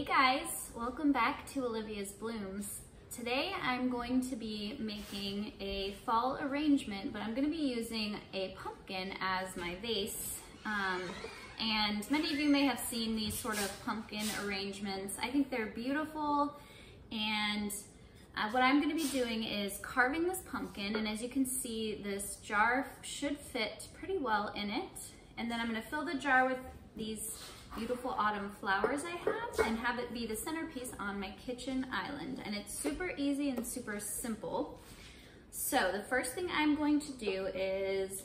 guys, welcome back to Olivia's Blooms. Today I'm going to be making a fall arrangement, but I'm going to be using a pumpkin as my vase. And many of you may have seen these sort of pumpkin arrangements. I think they're beautiful, and what I'm going to be doing is carving this pumpkin, and as you can see, this jar should fit pretty well in it. And then I'm going to fill the jar with these beautiful autumn flowers I have and have it be the centerpiece on my kitchen island. And it's super easy and super simple. So the first thing I'm going to do is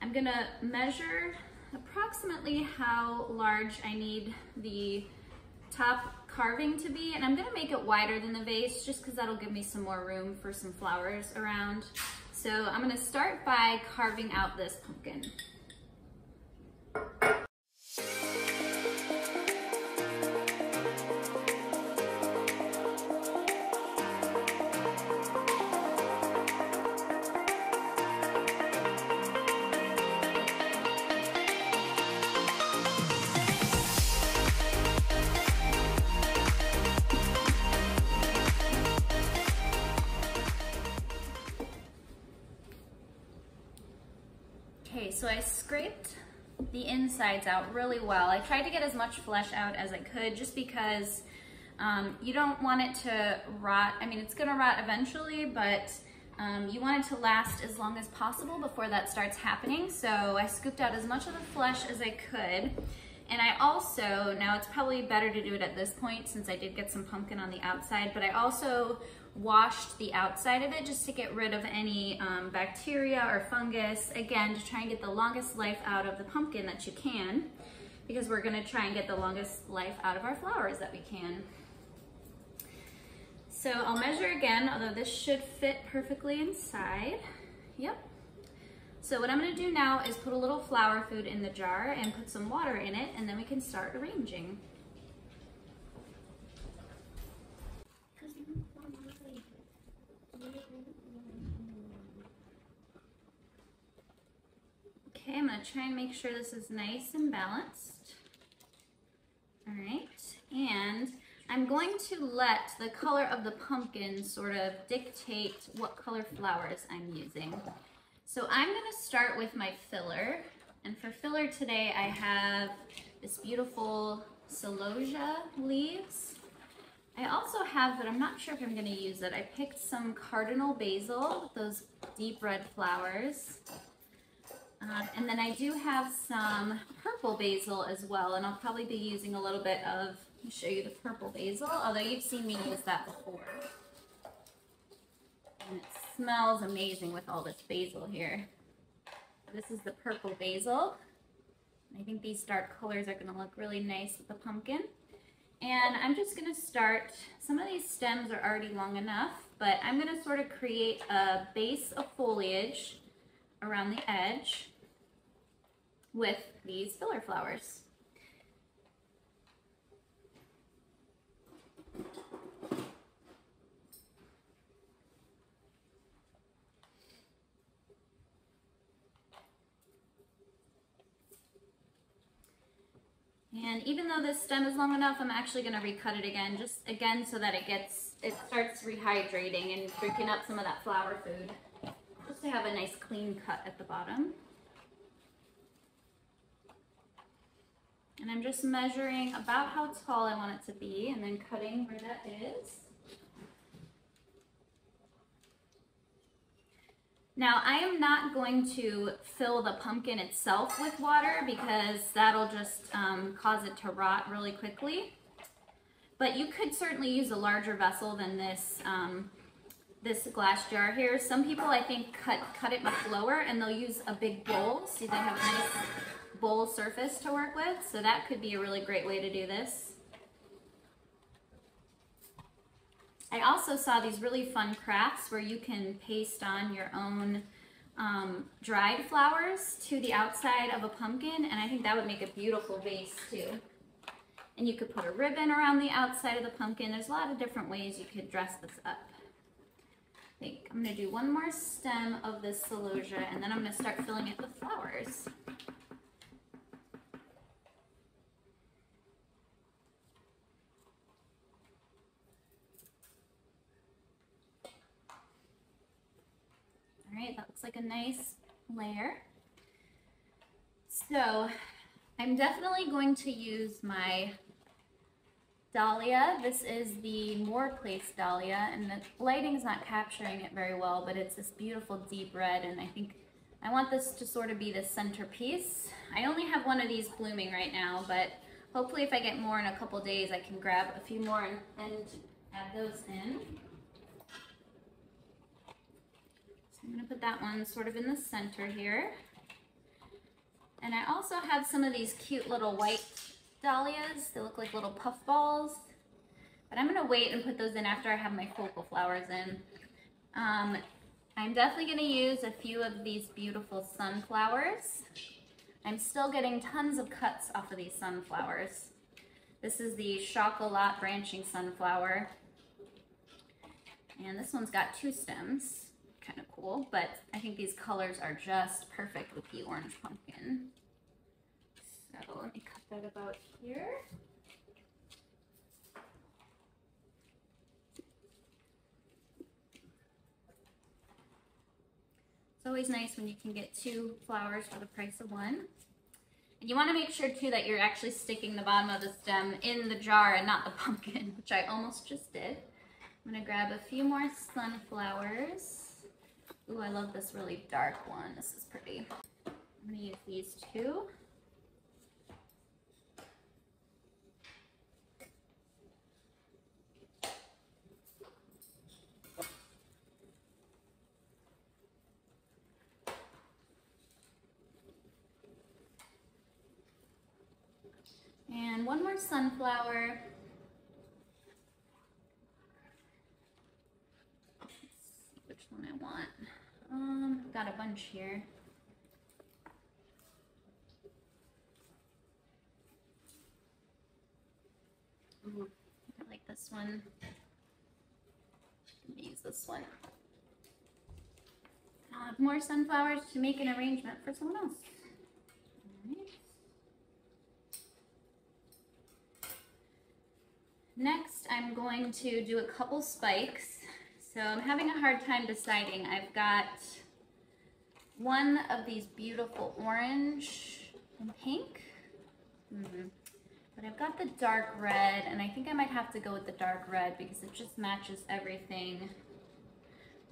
I'm going to measure approximately how large I need the top carving to be, and I'm going to make it wider than the vase just because that'll give me some more room for some flowers around. So I'm going to start by carving out this pumpkin. Okay, so I scraped the insides out really well. I tried to get as much flesh out as I could just because you don't want it to rot. I mean, it's gonna rot eventually, but you want it to last as long as possible before that starts happening. So I scooped out as much of the flesh as I could. And I also, now it's probably better to do it at this point since I did get some pumpkin on the outside, but I also washed the outside of it just to get rid of any bacteria or fungus, again, to try and get the longest life out of the pumpkin that you can, because we're gonna try and get the longest life out of our flowers that we can. So I'll measure again, although this should fit perfectly inside. Yep. So what I'm gonna do now is put a little flower food in the jar and put some water in it, and then we can start arranging. Okay, I'm gonna try and make sure this is nice and balanced. All right, and I'm going to let the color of the pumpkin sort of dictate what color flowers I'm using. So I'm gonna start with my filler, and for filler today I have this beautiful celosia leaves. I also have, but I'm not sure if I'm gonna use it, I picked some cardinal basil with those deep red flowers. And then I do have some purple basil as well, and I'll probably be using a little bit of, let me show you the purple basil, although you've seen me use that before. And it smells amazing with all this basil here. This is the purple basil. I think these dark colors are going to look really nice with the pumpkin. And I'm just going to start, some of these stems are already long enough, but I'm going to sort of create a base of foliage around the edge with these filler flowers. And even though this stem is long enough, I'm actually going to recut it again, just again so that it starts rehydrating and drinking up some of that flower food, just to have a nice clean cut at the bottom. And I'm just measuring about how tall I want it to be and then cutting where that is. Now, I am not going to fill the pumpkin itself with water because that'll just cause it to rot really quickly. But you could certainly use a larger vessel than this, this glass jar here. Some people, I think, cut it much lower, and they'll use a big bowl so they have a nice bowl surface to work with. So that could be a really great way to do this. I also saw these really fun crafts where you can paste on your own dried flowers to the outside of a pumpkin, and I think that would make a beautiful vase too. And you could put a ribbon around the outside of the pumpkin. There's a lot of different ways you could dress this up. I think I'm going to do one more stem of this celosia, and then I'm going to start filling it with flowers. looks like a nice layer. So I'm definitely going to use my dahlia. This is the More Place dahlia, and the lighting is not capturing it very well, but it's this beautiful deep red, and I think I want this to sort of be the centerpiece. I only have one of these blooming right now, but hopefully if I get more in a couple days, I can grab a few more and add those in. So I'm going to put that one sort of in the center here. And I also have some of these cute little white dahlias. They look like little puff balls. But I'm going to wait and put those in after I have my focal flowers in. I'm definitely going to use a few of these beautiful sunflowers. I'm still getting tons of cuts off of these sunflowers. This is the Chocolat branching sunflower. And this one's got 2 stems. Kind of cool, but I think these colors are just perfect with the orange pumpkin. So let me cut that about here. It's always nice when you can get 2 flowers for the price of 1. And you want to make sure too that you're actually sticking the bottom of the stem in the jar and not the pumpkin, which I almost just did. I'm going to grab a few more sunflowers. Ooh, I love this really dark one. This is pretty. I'm going to use these 2. And one more sunflower. Let's see which one I want. I've got a bunch here. Ooh, I like this one. I'm gonna use this one. I'll have more sunflowers to make an arrangement for someone else. All right. Next, I'm going to do a couple spikes. So I'm having a hard time deciding. I've got one of these beautiful orange and pink, but I've got the dark red, and I think I might have to go with the dark red because it just matches everything.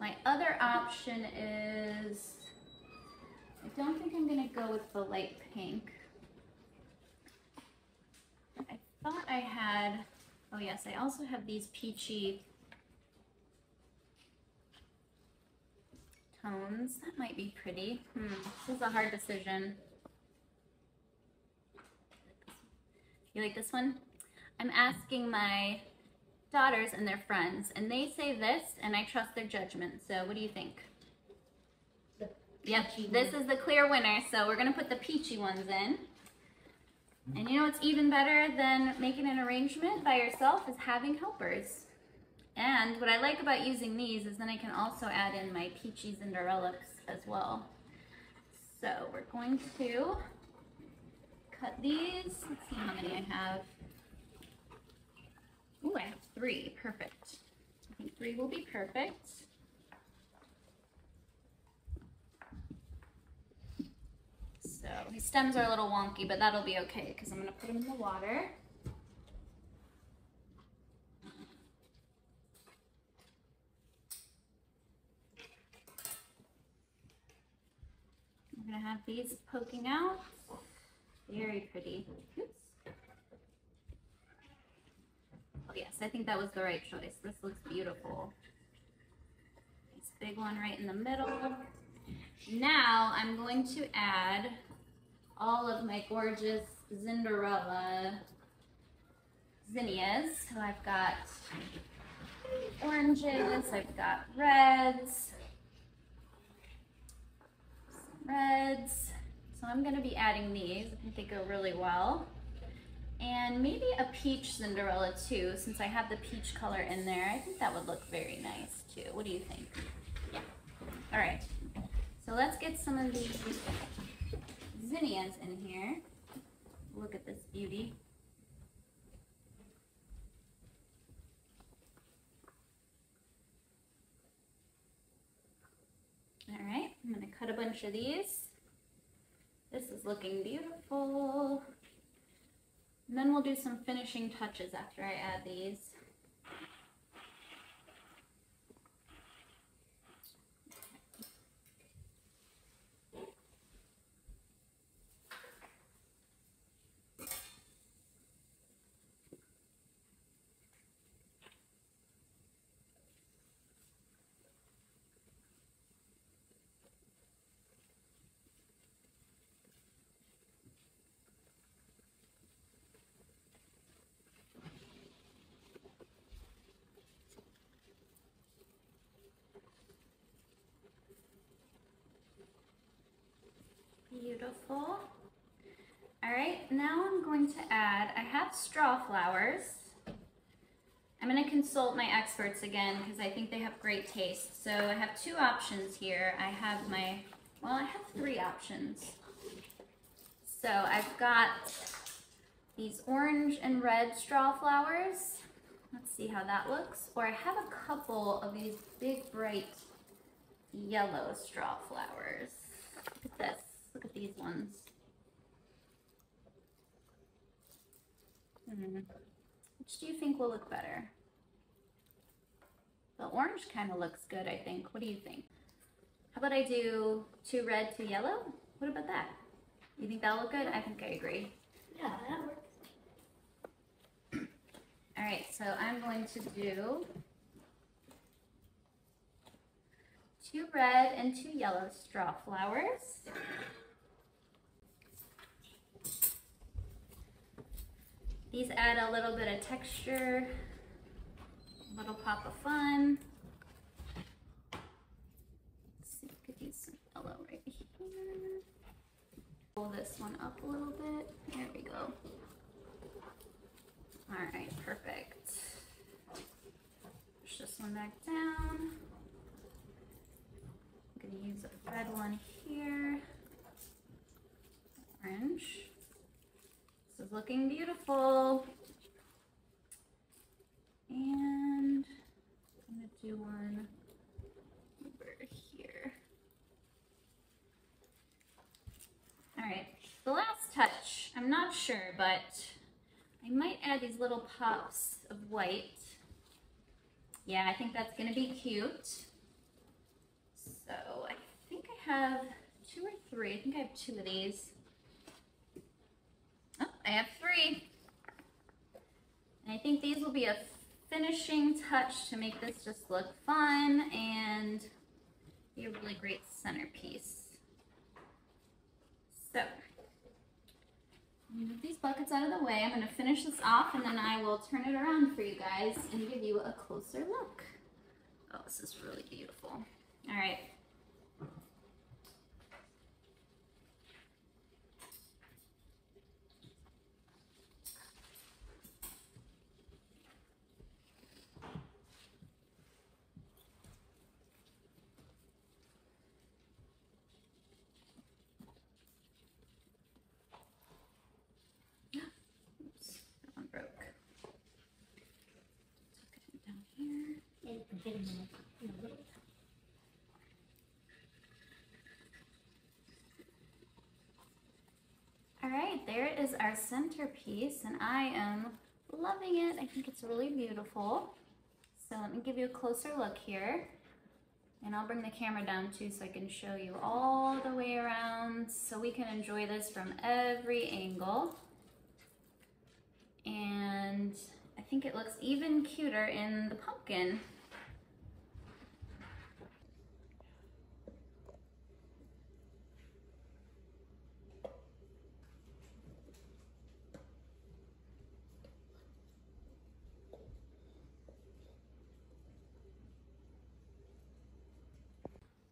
My other option is, I don't think I'm gonna go with the light pink. I thought I had, oh yes, I also have these peachy tones. That might be pretty. This is a hard decision. You like this one? I'm asking my daughters and their friends, and they say this, and I trust their judgment. So what do you think? Yep, this is the clear winner. So we're gonna put the peachy ones in. And you know what's even better than making an arrangement by yourself is having helpers. And what I like about using these is then I can also add in my peachy Cinderellas as well. So we're going to cut these. Let's see how many I have. Ooh, I have 3. Perfect. I think 3 will be perfect. So these stems are a little wonky, but that'll be okay because I'm going to put them in the water. I'm going to have these poking out. Very pretty. Oops. Oh yes, I think that was the right choice. This looks beautiful. Nice big one right in the middle. Now I'm going to add all of my gorgeous Cinderella zinnias. So I've got oranges, I've got reds, so I'm going to be adding these. I think they go really well. And maybe a peach Cinderella too, since I have the peach color in there. I think that would look very nice too. What do you think? Yeah. All right. So let's get some of these zinnias in here. Look at this beauty. All right, I'm going cut a bunch of these. This is looking beautiful. And then we'll do some finishing touches after I add these. Beautiful. All right, now I'm going to add, I have straw flowers. I'm going to consult my experts again because I think they have great taste. So I have two options here. I have three options. So I've got these orange and red straw flowers. Let's see how that looks. Or I have a couple of these big, bright yellow straw flowers. Look at this. Look at these ones. Which do you think will look better? The orange kind of looks good, I think. What do you think? How about I do 2 red, 2 yellow? What about that? You think that'll look good? I think I agree. Yeah, that works. All right, so I'm going to do 2 red and 2 yellow straw flowers. These add a little bit of texture, a little pop of fun. Let's see if we could use some yellow right here. Pull this one up a little bit. There we go. All right, perfect. Push this one back down. I'm gonna use a red one here. Orange. This is looking beautiful. And I'm gonna do one over here. All right, the last touch, I'm not sure, but I might add these little pops of white. Yeah, I think that's gonna be cute. So I think I have 2 or 3. I think I have 2 of these. Oh, I have 3. And I think these will be a finishing touch to make this just look fun and be a really great centerpiece. So, move these buckets out of the way. I'm going to finish this off and then I will turn it around for you guys and give you a closer look. Oh, this is really beautiful. All right. All right, there is our centerpiece and I am loving it. I think it's really beautiful. So let me give you a closer look here. And I'll bring the camera down too so I can show you all the way around so we can enjoy this from every angle. And I think it looks even cuter in the pumpkin.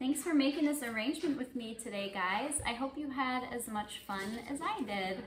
Thanks for making this arrangement with me today, guys. I hope you had as much fun as I did.